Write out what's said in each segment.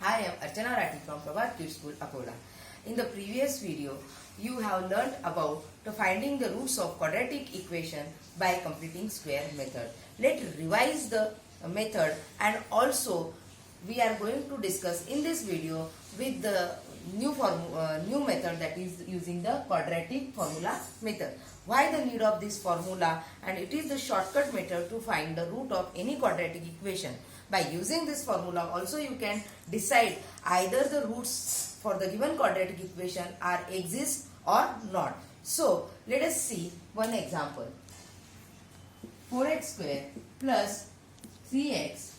I am Archana Rathi from Prabhat Kids School, Akola. In the previous video, you have learnt about finding the roots of quadratic equation by completing square method. Let's revise the method, and also we are going to discuss in this video with the new method, that is using the quadratic formula method. Why the need of this formula? And it is the shortcut method to find the root of any quadratic equation. By using this formula also you can decide either the roots for the given quadratic equation are exist or not. So let us see one example. 4x square plus 3x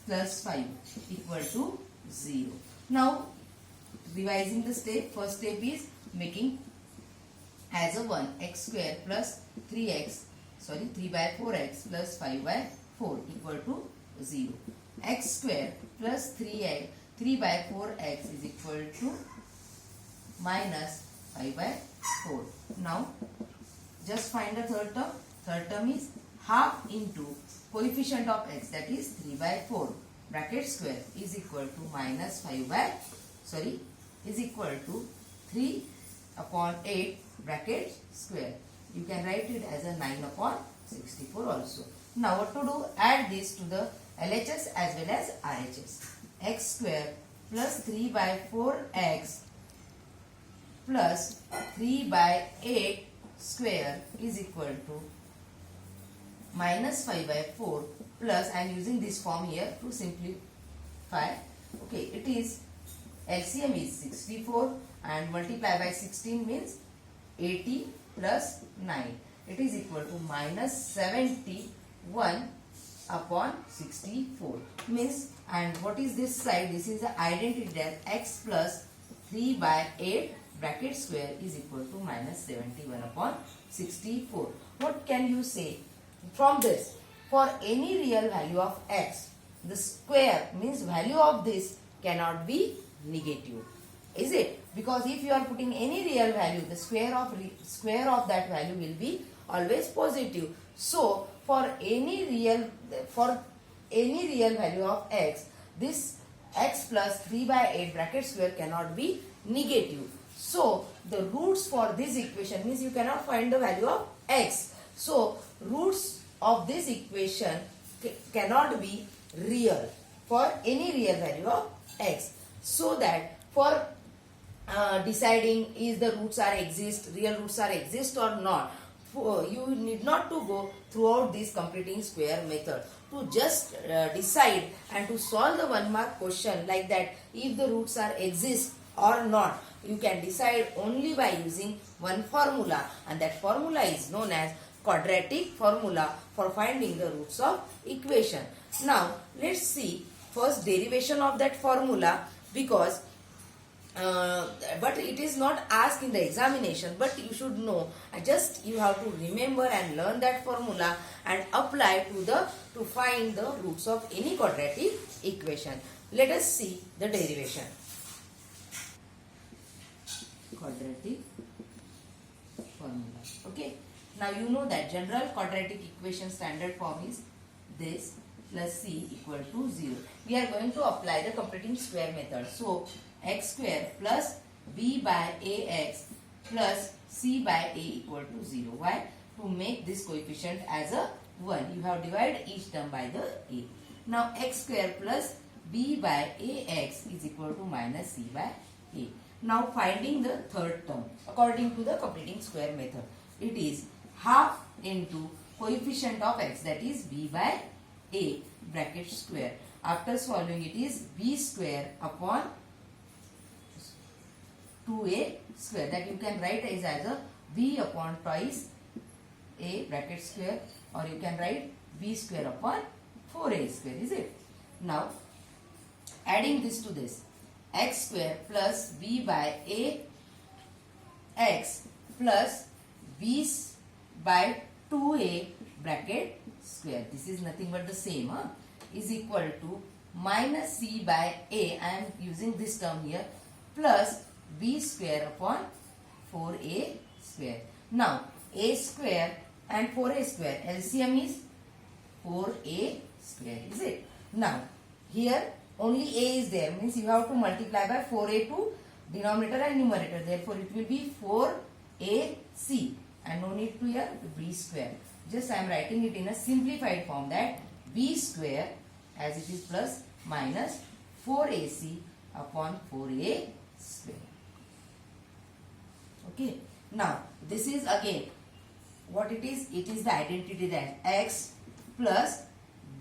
plus 5 equal to 0. Now revising the step, first step is making as a 1 x square plus 3 by 4x plus 5 by 4 equal to 0. X square plus 3 by 4x is equal to minus 5 by 4. Now just find the third term. Third term is half into coefficient of x, that is 3 by 4 bracket square is equal to minus 5 by is equal to 3 upon 8 bracket square. You can write it as a 9 upon 64 also. Now what to do? Add this to the LHS as well as RHS. X square plus 3 by 4x plus 3 by 8 square is equal to minus 5 by 4 plus, I am using this form here to simplify. Okay, it is LCM is 64 and multiply by 16 means 80 plus 9. It is equal to minus 71 upon 64 means, and what is this side? This is the identity that x plus 3 by 8 bracket square is equal to minus 71 upon 64. What can you say from this? For any real value of x, the square means value of this cannot be negative, is it? Because if you are putting any real value, the square of that value will be always positive. So for any real value of x, this x plus 3 by 8 bracket square cannot be negative. So the roots for this equation means you cannot find the value of x. So roots of this equation cannot be real for any real value of x. So that for deciding is the roots are real roots are exist or not, you need not to go throughout this completing square method to just decide and to solve the 1 mark question like that. If the roots are exist or not, you can decide only by using one formula, and that formula is known as quadratic formula for finding the roots of equation. Now let's see first derivation of that formula, because but it is not asked in the examination, but you should know. Just you have to remember and learn that formula and apply to find the roots of any quadratic equation. Let us see the derivation. Quadratic formula. Okay. Now you know that general quadratic equation standard form is this plus c equal to 0. We are going to apply the completing square method. So x square plus b by ax plus c by a equal to 0. Why? To make this coefficient as a 1, you have divided each term by the a. Now x square plus b by ax is equal to minus c by a. Now finding the third term according to the completing square method, it is half into coefficient of x, that is b by a bracket square. After solving, it is b square upon 2a square, that you can write as a b upon twice a bracket square, or you can write b square upon 4a square, is it? Now adding this to this, x square plus b by a x plus b by 2a bracket square, this is nothing but the same, is equal to minus c by a, I am using this term here, plus b square upon 4a square. Now a square and 4a square, LCM is 4a square, is it? Now here only a is there, means you have to multiply by 4a to denominator and numerator. Therefore, it will be 4ac and no need to here b square. Just I am writing it in a simplified form, that b square as it is plus minus 4ac upon 4a square. Okay. Now this is again what it is. It is the identity that x plus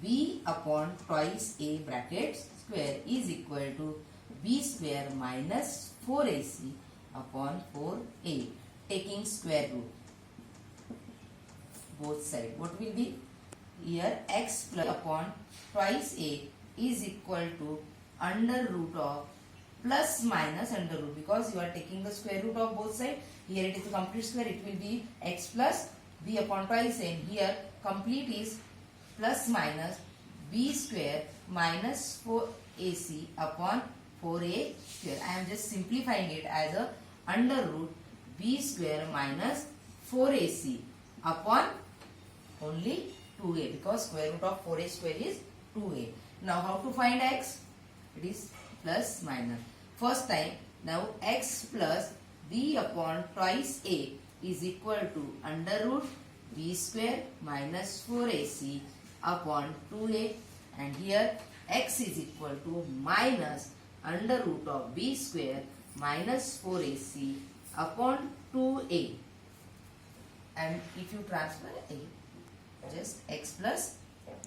b upon twice a brackets square is equal to b square minus 4ac upon 4a, taking square root both sides. What will be here? X plus upon twice a is equal to under root of plus minus under root, because you are taking the square root of both sides. Here it is a complete square, it will be x plus b upon twice a, and here complete is plus minus b square minus 4ac upon 4a square. I am just simplifying it as a under root b square minus 4ac upon only 2a, because square root of 4a square is 2a. Now how to find x? It is plus minus. First time, now x plus b upon twice a is equal to under root b square minus 4ac upon 2a, and here x is equal to minus under root of b square minus 4ac upon 2a, and if you transfer a, just x plus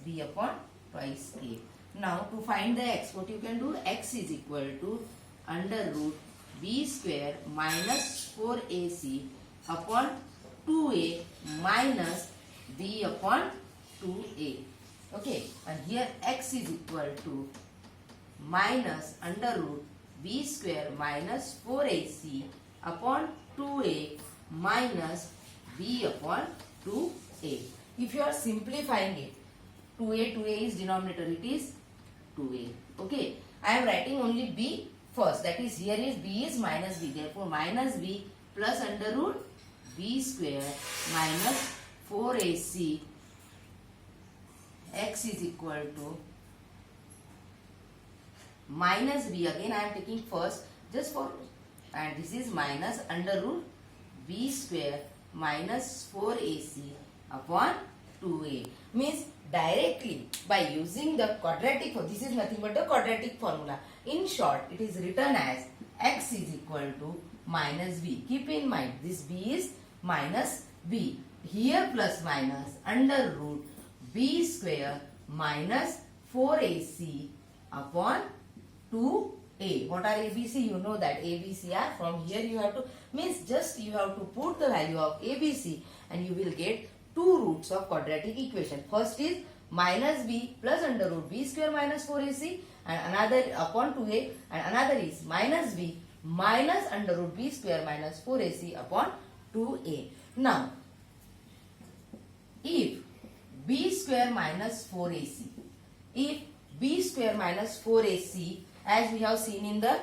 b upon twice a. Now to find the x, what you can do? X is equal to under root b square minus 4ac upon 2a minus b upon 2a. Okay, and here x is equal to minus under root b square minus 4ac upon 2a minus b upon 2a. If you are simplifying it, 2a is denominator, it is 2a. Okay, I am writing only b first, that is here is b is minus b, therefore minus b plus under root b square minus 4ac x is equal to minus b, again I am taking first just for, and this is minus under root b square minus 4ac upon 2a, means directly by using the quadratic, this is nothing but the quadratic formula. In short, it is written as x is equal to minus b. Keep in mind this b is minus b. Here plus minus under root b square minus 4ac upon 2a. What are ABC? You know that ABC are from here you have to, means just you have to put the value of ABC and you will get two roots of quadratic equation. First is minus b plus under root b square minus 4ac, and another upon 2a, and another is minus b minus under root b square minus 4ac upon 2a. Now, if b square minus 4ac, if b square minus 4ac, as we have seen in the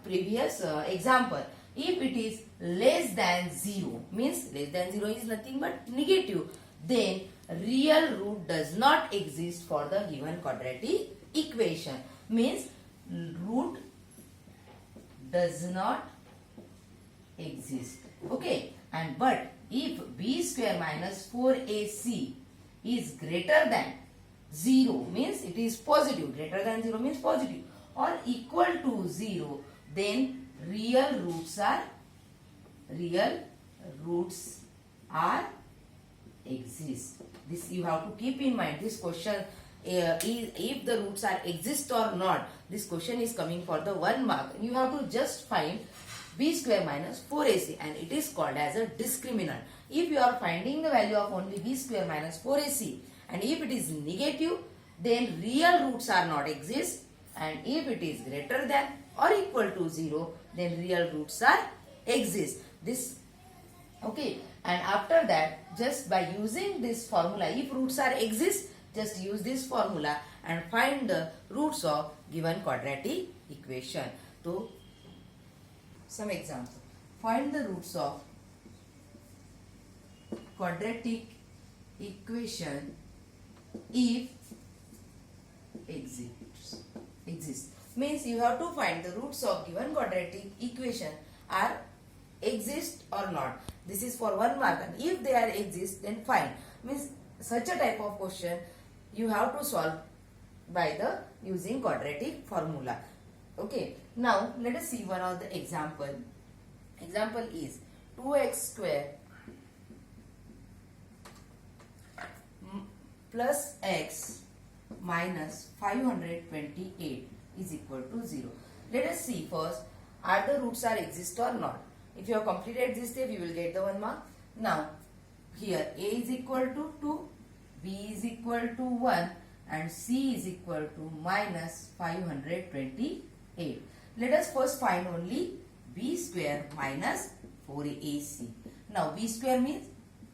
previous example, if it is less than 0, means less than 0 is nothing but negative, then real root does not exist for the given quadratic equation, means root does not exist. Okay, and but if b square minus 4ac is greater than 0, means it is positive, greater than 0 means positive, or equal to 0, then real roots are exist. This you have to keep in mind. This question, if the roots are exist or not, this question is coming for the 1 mark. You have to just find b square minus 4ac, and it is called as a discriminant. If you are finding the value of only b square minus 4ac, and if it is negative, then real roots are not exist, and if it is greater than or equal to 0, then real roots are exist. This, okay, and after that, just by using this formula, if roots are exist, just use this formula and find the roots of given quadratic equation. So, some example. Find the roots of quadratic equation if exists. exist. Means you have to find the roots of given quadratic equation are exist or not. This is for 1 mark, and if they are exist, then find. Means such a type of question you have to solve by the using quadratic formula. Okay, now let us see one of the example. Example is 2x square plus x minus 528 is equal to 0. Let us see first, are the roots are exist or not. If you have completed this step, you will get the 1 mark. Now here a is equal to 2, b is equal to 1 and c is equal to minus 528. Let us first find only b square minus 4ac. Now b square means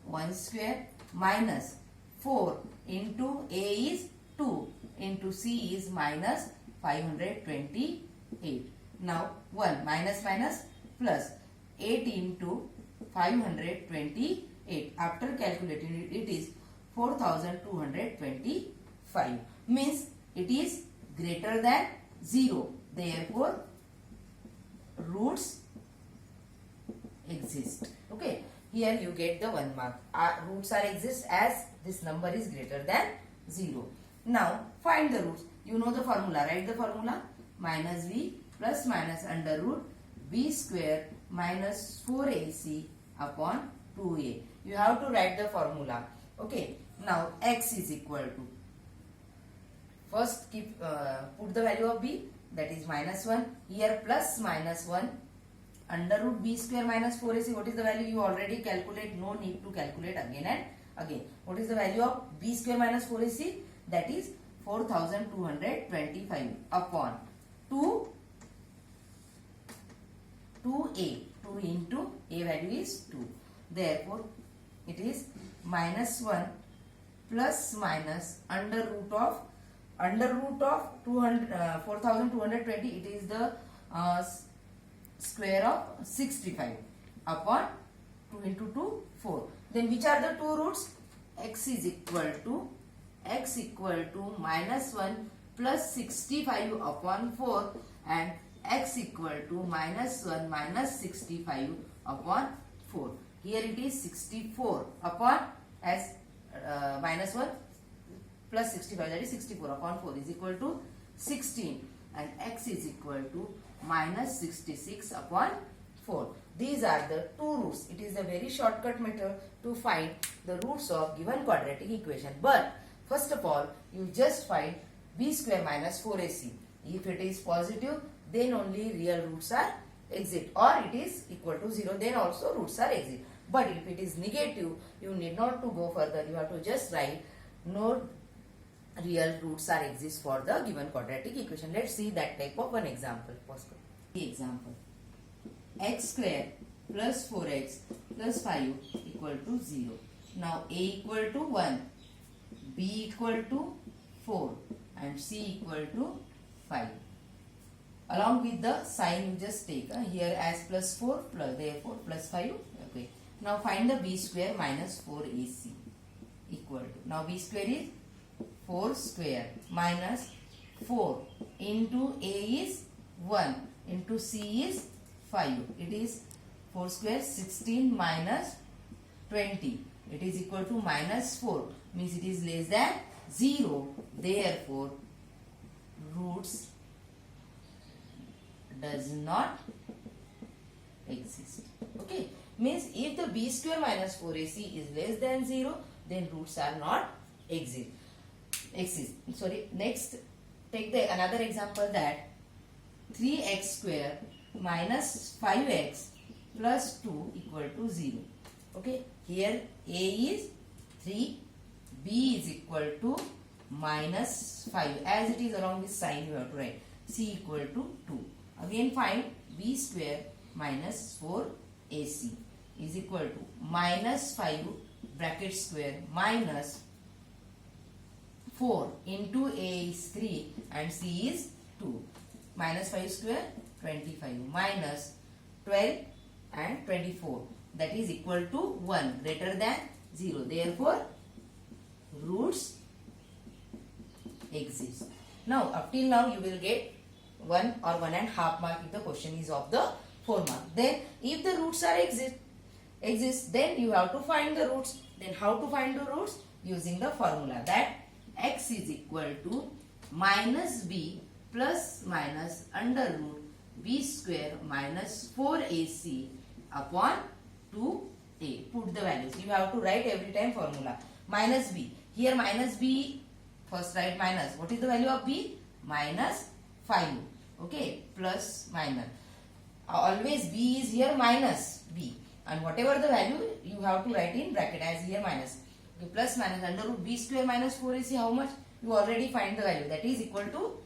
1 square minus 4 into a is 2 into c is minus 528. Now 1 minus minus plus 8 into 528. After calculating it is 4225. Means it is greater than 0. Therefore roots exist. Okay. Here you get the 1 mark. Roots are exist as this number is greater than 0. Now find the roots. You know the formula. Write the formula. Minus b plus minus under root b square minus 4ac upon 2a. You have to write the formula. Okay. Now x is equal to. First put the value of b, that is minus 1. Here plus minus 1 under root b square minus 4ac. What is the value? You already calculate. No need to calculate again and again. What is the value of b square minus 4ac? That is 4225 upon 2a. 2 into a value is 2. Therefore it is minus 1 plus minus under root of 4220. It is the square of 65 upon 2 into 2 4. Then which are the two roots? X equal to minus 1 plus 65 upon 4 and x equal to minus 1 minus 65 upon 4. Here it is 64 upon as minus 1 plus 65, that is 64 upon 4 is equal to 16 and x is equal to minus 66 upon 4. These are the two roots. It is a very shortcut method to find the roots of given quadratic equation. But first of all, you just find b square minus 4ac. If it is positive, then only real roots are exist, or it is equal to 0, then also roots are exist. But if it is negative, you need not to go further. You have to just write no real roots are exist for the given quadratic equation. Let's see that type of one example. Example: x square plus 4x plus 5 equal to 0. Now a equal to 1, b equal to 4 and c equal to 5. Along with the sign you just take here as plus 4 plus, therefore plus 5. Okay. Now find the b square minus 4ac equal to. Now b square is 4 square minus 4 into a is 1 into c is 5. It is 4 square 16 minus 20. It is equal to minus 4. Means it is less than 0. Therefore roots does not exist. Okay. Means if the b square minus 4ac is less than 0, then roots are not exist. Sorry. Next, take the another example, that 3x square minus 5x plus 2 equal to 0. Okay. Here a is 3, b is equal to minus 5. As it is along with sign, you have to write c equal to 2. Again find b square minus 4ac is equal to minus 5 bracket square minus 4 into a is 3 and c is 2. Minus 5 square 25 minus 12 and 24, that is equal to 1, greater than 0. Therefore roots exist. Now up till now you will get 1 or 1.5 mark if the question is of the 4 mark. Then if the roots are exist, then you have to find the roots. Then how to find the roots? Using the formula that x is equal to minus b plus minus under root b square minus 4ac upon 2a. Put the values. You have to write every time formula. Minus b. Here minus b, first write minus. What is the value of b? Minus 5. Okay. Plus minus. Always b is here minus b. And whatever the value, you have to write in bracket as here minus. Okay. Plus minus under root b square minus 4ac, how much? You already find the value. That is equal to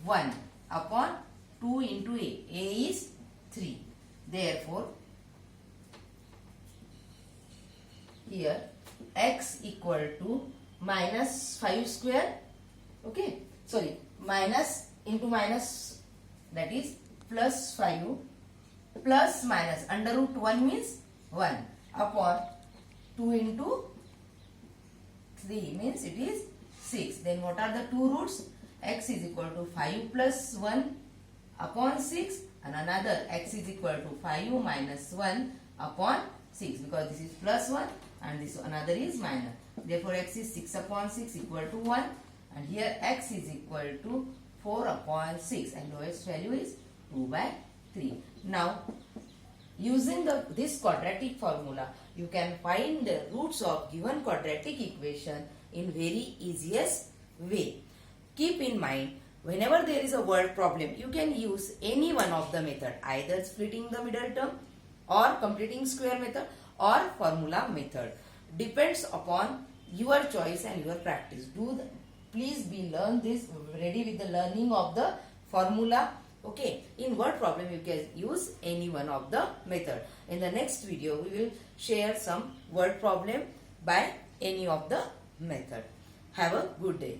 1 upon 2 into a. A is 3. Therefore, here x equal to minus 5 square. Okay. Sorry. Minus into minus, that is plus 5 plus minus under root 1 means 1 upon 2 into 3 means it is 6. Then what are the two roots? X is equal to 5 plus 1 upon 6 and another x is equal to 5 minus 1 upon 6 because this is plus 1 and this another is minus. Therefore x is 6 upon 6 equal to 1 and here x is equal to 4 upon 6 and lowest value is 2 by 3. Now using this quadratic formula, you can find the roots of given quadratic equation in very easiest way. Keep in mind, whenever there is a word problem, you can use any one of the method, either splitting the middle term or completing square method or formula method. Depends upon your choice and your practice. Please be ready with the learning of the formula. Okay, in word problem you can use any one of the method. In the next video we will share some word problem by any of the method. Have a good day.